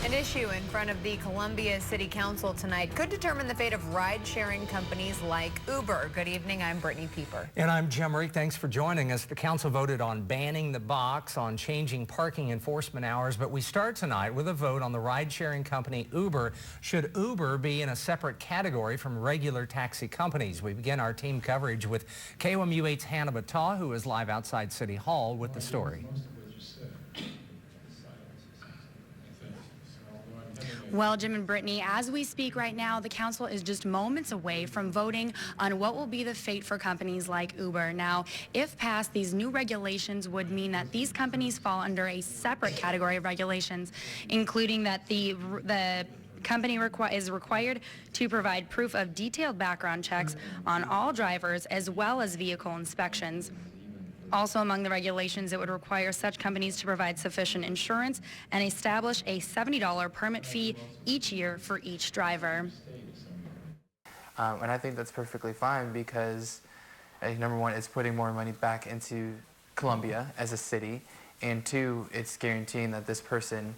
An issue in front of the Columbia City Council tonight could determine the fate of ride-sharing companies like Uber. Good evening, I'm Brittany Pieper. And I'm Jim Reek. Thanks for joining us. The council voted on banning the box, on changing parking enforcement hours, but we start tonight with a vote on the ride-sharing company Uber. Should Uber be in a separate category from regular taxi companies? We begin our team coverage with KOMU-8's Hannah Battah, who is live outside City Hall with the story. Well, Jim and Brittany, as we speak right now, the council is just moments away from voting on what will be the fate for companies like Uber. Now, if passed, these new regulations would mean that these companies fall under a separate category of regulations, including that the company is required to provide proof of detailed background checks on all drivers as well as vehicle inspections. Also among the regulations, it would require such companies to provide sufficient insurance and establish a $70 permit fee each year for each driver. And I think that's perfectly fine because, number one, it's putting more money back into Columbia as a city, and two, it's guaranteeing that this person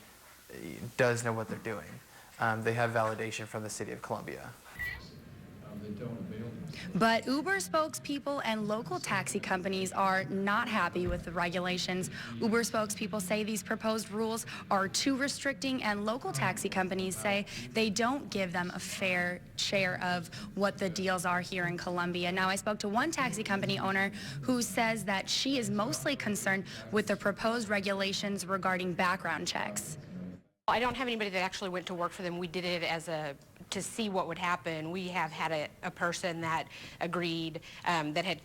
does know what they're doing. They have validation from the city of Columbia. But Uber spokespeople and local taxi companies are not happy with the regulations. Uber spokespeople say these proposed rules are too restricting, and local taxi companies say they don't give them a fair share of what the deals are here in Columbia. Now, I spoke to one taxi company owner who says that she is mostly concerned with the proposed regulations regarding background checks. I don't have anybody that actually went to work for them. We did it to see what would happen. We have had a person that agreed, that had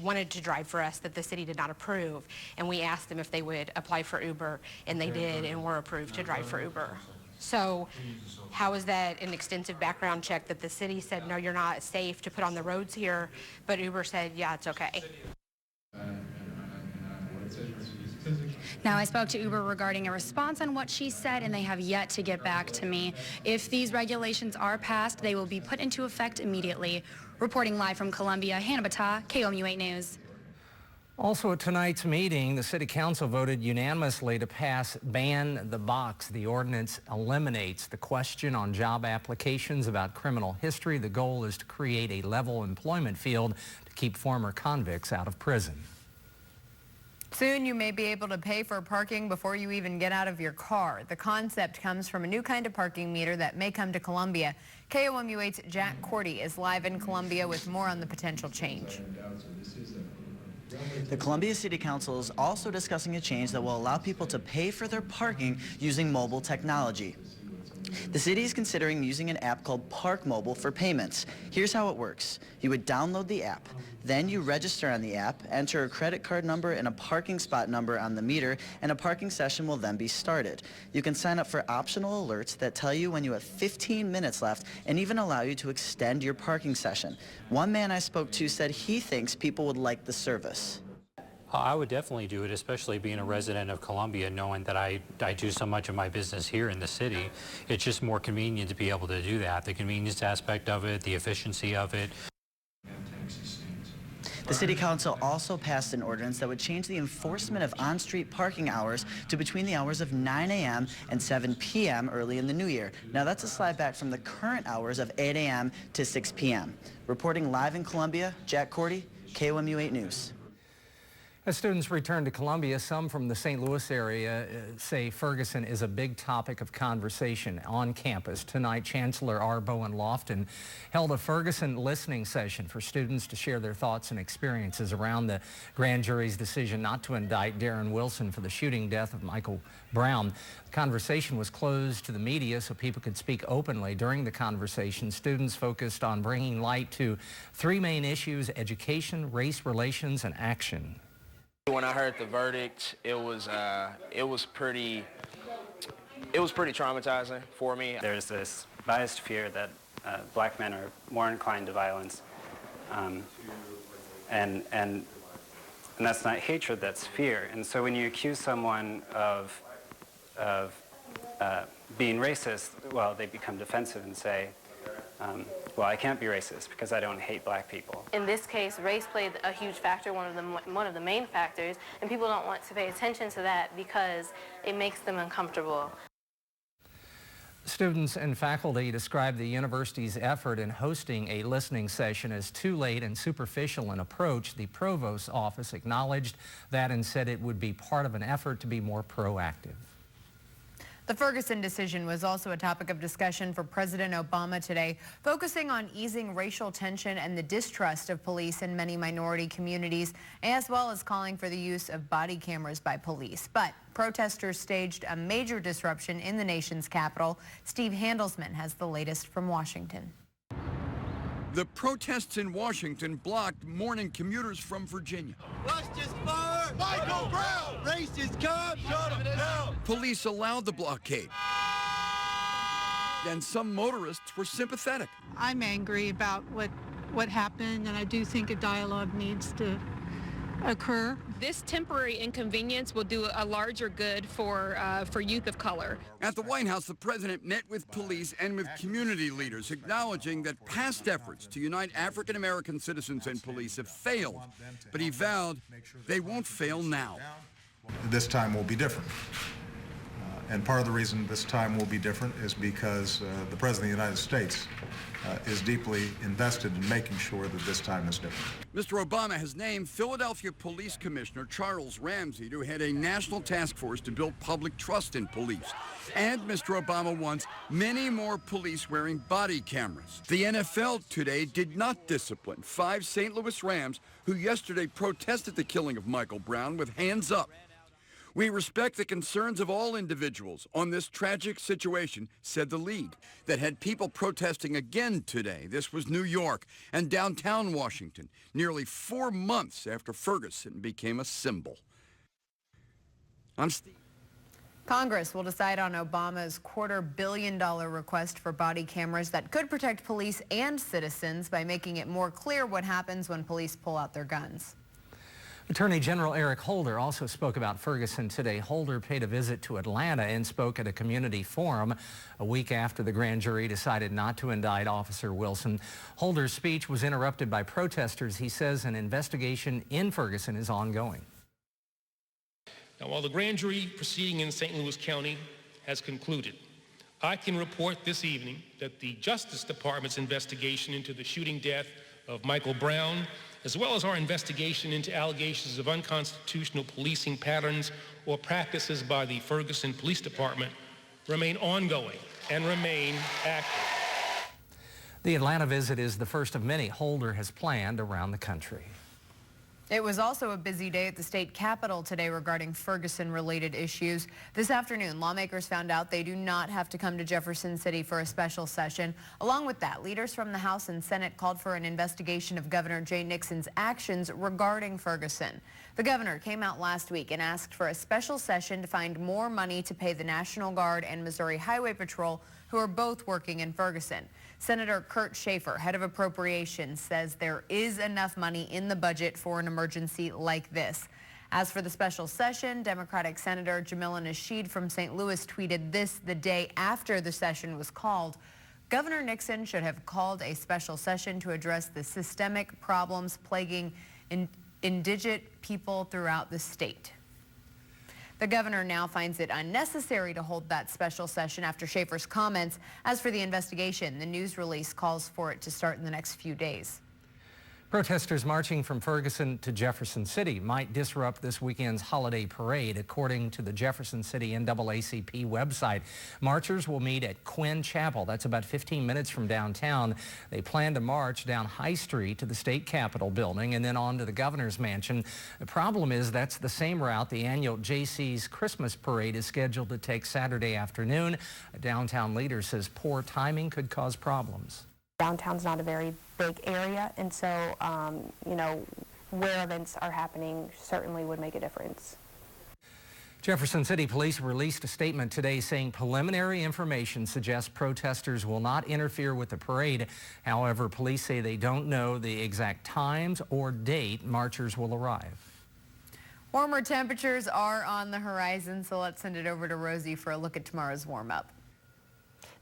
wanted to drive for us, that the city did not approve, and we asked them if they would apply for Uber, and they did, and were approved to drive for Uber. So how is that an extensive background check that the city said, no, you're not safe to put on the roads here, but Uber said, yeah, it's okay? Now, I spoke to Uber regarding a response on what she said, and they have yet to get back to me. If these regulations are passed, they will be put into effect immediately. Reporting live from Columbia, Hannah Battah, KOMU-8 News. Also at tonight's meeting, the City Council voted unanimously to pass Ban the Box. The ordinance eliminates the question on job applications about criminal history. The goal is to create a level employment field to keep former convicts out of prison. Soon you may be able to pay for parking before you even get out of your car. The concept comes from a new kind of parking meter that may come to Columbia. KOMU-8's Jack Cordy is live in Columbia with more on the potential change. The Columbia City Council is also discussing a change that will allow people to pay for their parking using mobile technology. The city is considering using an app called Park Mobile for payments. Here's how it works. You would download the app. Then you register on the app, enter a credit card number and a parking spot number on the meter, and a parking session will then be started. You can sign up for optional alerts that tell you when you have 15 minutes left and even allow you to extend your parking session. One man I spoke to said he thinks people would like the service. I would definitely do it, especially being a resident of Columbia, knowing that I do so much of my business here in the city. It's just more convenient to be able to do that. The convenience aspect of it, the efficiency of it. The City Council also passed an ordinance that would change the enforcement of on-street parking hours to between the hours of 9 a.m. and 7 p.m. early in the new year. Now, that's a slide back from the current hours of 8 a.m. to 6 p.m. Reporting live in Columbia, Jack Cordy, KOMU-8 News. As students return to Columbia, some from the St. Louis area say Ferguson is a big topic of conversation on campus. Tonight, Chancellor R. Bowen Lofton held a Ferguson listening session for students to share their thoughts and experiences around the grand jury's decision not to indict Darren Wilson for the shooting death of Michael Brown. The conversation was closed to the media so people could speak openly. During the conversation, students focused on bringing light to three main issues: education, race relations, and action. When I heard the verdict, it was pretty traumatizing for me. There's this biased fear that black men are more inclined to violence, and that's not hatred, that's fear. And so when you accuse someone of being racist, well, they become defensive and say, well, I can't be racist because I don't hate black people. In this case, race played a huge factor, one of the main factors, and people don't want to pay attention to that because it makes them uncomfortable. Students and faculty described the university's effort in hosting a listening session as too late and superficial an approach. The provost's office acknowledged that and said it would be part of an effort to be more proactive. The Ferguson decision was also a topic of discussion for President Obama today, focusing on easing racial tension and the distrust of police in many minority communities, as well as calling for the use of body cameras by police. But protesters staged a major disruption in the nation's capital. Steve Handelsman has the latest from Washington. The protests in Washington blocked morning commuters from Virginia. Justice for Michael Brown! Racist cop! Shut him down! Police allowed the blockade, and some motorists were sympathetic. I'm angry about what happened, and I do think a dialogue needs to occur. This temporary inconvenience will do a larger good for youth of color. At the White House, the president met with police and with community leaders, acknowledging that past efforts to unite African American citizens and police have failed. But he vowed they won't fail now. This time will be different. And part of the reason this time will be different is because the President of the United States is deeply invested in making sure that this time is different. Mr. Obama has named Philadelphia Police Commissioner Charles Ramsey to head a national task force to build public trust in police. And Mr. Obama wants many more police wearing body cameras. The NFL today did not discipline 5 St. Louis Rams who yesterday protested the killing of Michael Brown with hands up. We respect the concerns of all individuals on this tragic situation, said the league, that had people protesting again today. This was New York and downtown Washington, nearly 4 months after Ferguson became a symbol. I'm Steve. Congress will decide on Obama's $250 million request for body cameras that could protect police and citizens by making it more clear what happens when police pull out their guns. Attorney General Eric Holder also spoke about Ferguson today. Holder paid a visit to Atlanta and spoke at a community forum a week after the grand jury decided not to indict Officer Wilson. Holder's speech was interrupted by protesters. He says an investigation in Ferguson is ongoing. Now, while the grand jury proceeding in St. Louis County has concluded, I can report this evening that the Justice Department's investigation into the shooting death of Michael Brown, as well as our investigation into allegations of unconstitutional policing patterns or practices by the Ferguson Police Department, remain ongoing and remain active. The Atlanta visit is the first of many Holder has planned around the country. It was also a busy day at the state capitol today regarding Ferguson-related issues. This afternoon, lawmakers found out they do not have to come to Jefferson City for a special session. Along with that, leaders from the House and Senate called for an investigation of Governor Jay Nixon's actions regarding Ferguson. The governor came out last week and asked for a special session to find more money to pay the National Guard and Missouri Highway Patrol, who are both working in Ferguson. Senator Kurt Schaefer, head of appropriations, says there is enough money in the budget for an emergency like this. As for the special session, Democratic Senator Jamila Nasheed from St. Louis tweeted this the day after the session was called. Governor Nixon should have called a special session to address the systemic problems plaguing indigent people throughout the state. The governor now finds it unnecessary to hold that special session after Schaefer's comments. As for the investigation, the news release calls for it to start in the next few days. Protesters marching from Ferguson to Jefferson City might disrupt this weekend's holiday parade, according to the Jefferson City NAACP website. Marchers will meet at Quinn Chapel. That's about 15 minutes from downtown. They plan to march down High Street to the state capitol building and then on to the governor's mansion. The problem is that's the same route the annual JC's Christmas parade is scheduled to take Saturday afternoon. A downtown leader says poor timing could cause problems. Downtown's not a very big area, and so, where events are happening certainly would make a difference. Jefferson City Police released a statement today saying preliminary information suggests protesters will not interfere with the parade. However, police say they don't know the exact times or date marchers will arrive. Warmer temperatures are on the horizon, so let's send it over to Rosie for a look at tomorrow's warm-up.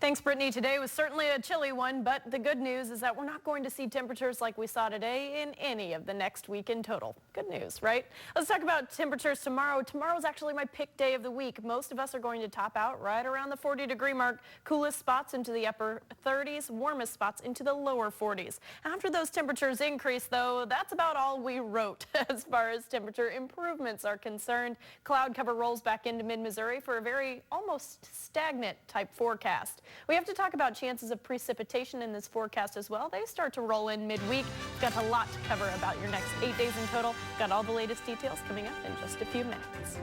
Thanks, Brittany. Today was certainly a chilly one, but the good news is that we're not going to see temperatures like we saw today in any of the next week in total. Good news, right? Let's talk about temperatures tomorrow. Tomorrow is actually my pick day of the week. Most of us are going to top out right around the 40-degree mark. Coolest spots into the upper 30s, warmest spots into the lower 40s. After those temperatures increase, though, that's about all we wrote as far as temperature improvements are concerned. Cloud cover rolls back into mid-Missouri for a very almost stagnant type forecast. We have to talk about chances of precipitation in this forecast as well. They start to roll in midweek. We've got a lot to cover about your next 8 days in total. Got all the latest details coming up in just a few minutes.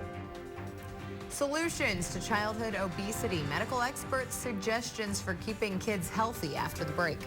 Solutions to childhood obesity. Medical experts' suggestions for keeping kids healthy after the break.